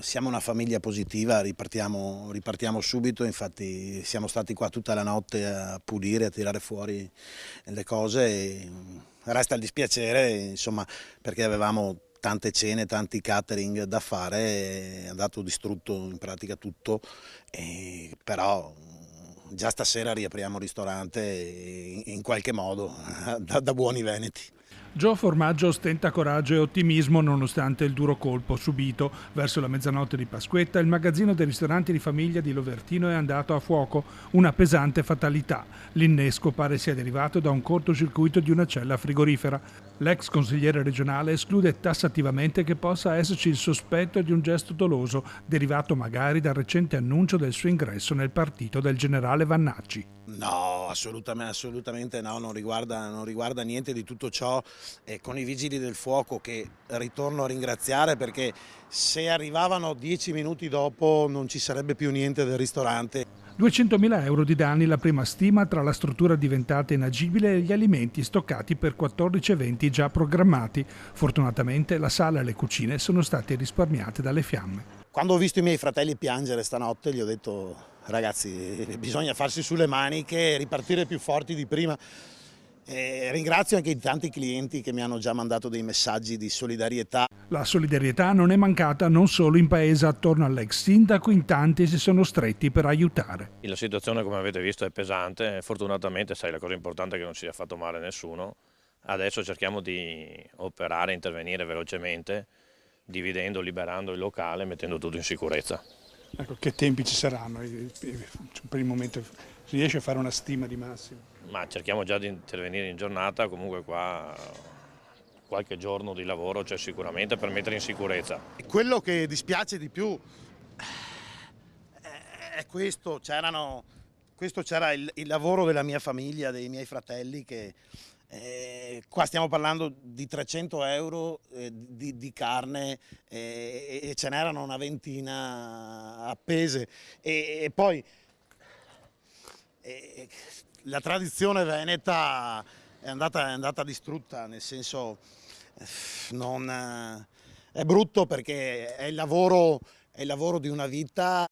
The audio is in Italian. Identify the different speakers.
Speaker 1: Siamo una famiglia positiva, ripartiamo subito, infatti siamo stati qua tutta la notte a pulire, a tirare fuori le cose. Resta il dispiacere, insomma, perché avevamo tante cene, tanti catering da fare, è andato distrutto in pratica tutto, però già stasera riapriamo il ristorante in qualche modo, da buoni veneti.
Speaker 2: Joe Formaggio ostenta coraggio e ottimismo nonostante il duro colpo subito. Verso la mezzanotte di Pasquetta il magazzino dei ristoranti di famiglia di Lovertino è andato a fuoco, una pesante fatalità. L'innesco pare sia derivato da un cortocircuito di una cella frigorifera. L'ex consigliere regionale esclude tassativamente che possa esserci il sospetto di un gesto doloso, derivato magari dal recente annuncio del suo ingresso nel partito del generale Vannacci.
Speaker 1: No, assolutamente no, non riguarda niente di tutto ciò. E con i vigili del fuoco, che ritorno a ringraziare, perché se arrivavano 10 minuti dopo non ci sarebbe più niente del ristorante.
Speaker 2: 200.000 euro di danni la prima stima tra la struttura diventata inagibile e gli alimenti stoccati per 14 eventi già programmati. Fortunatamente la sala e le cucine sono state risparmiate dalle fiamme.
Speaker 1: Quando ho visto i miei fratelli piangere stanotte gli ho detto: ragazzi, bisogna farsi sulle maniche e ripartire più forti di prima. Ringrazio anche i tanti clienti che mi hanno già mandato dei messaggi di solidarietà.
Speaker 2: La solidarietà non è mancata non solo in paese attorno all'ex sindaco, in tanti si sono stretti per aiutare.
Speaker 3: La situazione, come avete visto, è pesante. Fortunatamente, sai, la cosa importante è che non si sia fatto male nessuno. Adesso cerchiamo di operare, intervenire velocemente, dividendo, liberando il locale, mettendo tutto in sicurezza.
Speaker 4: Ecco, che tempi ci saranno? Per il momento si riesce a fare una stima di massimo?
Speaker 3: Ma cerchiamo già di intervenire in giornata, comunque qua qualche giorno di lavoro c'è sicuramente per mettere in sicurezza.
Speaker 1: Quello che dispiace di più è questo, c'era il lavoro della mia famiglia, dei miei fratelli, che qua stiamo parlando di 300 euro di carne, e ce n'erano una ventina appese, e poi la tradizione veneta è andata distrutta, nel senso, non, è brutto perché è il lavoro di una vita.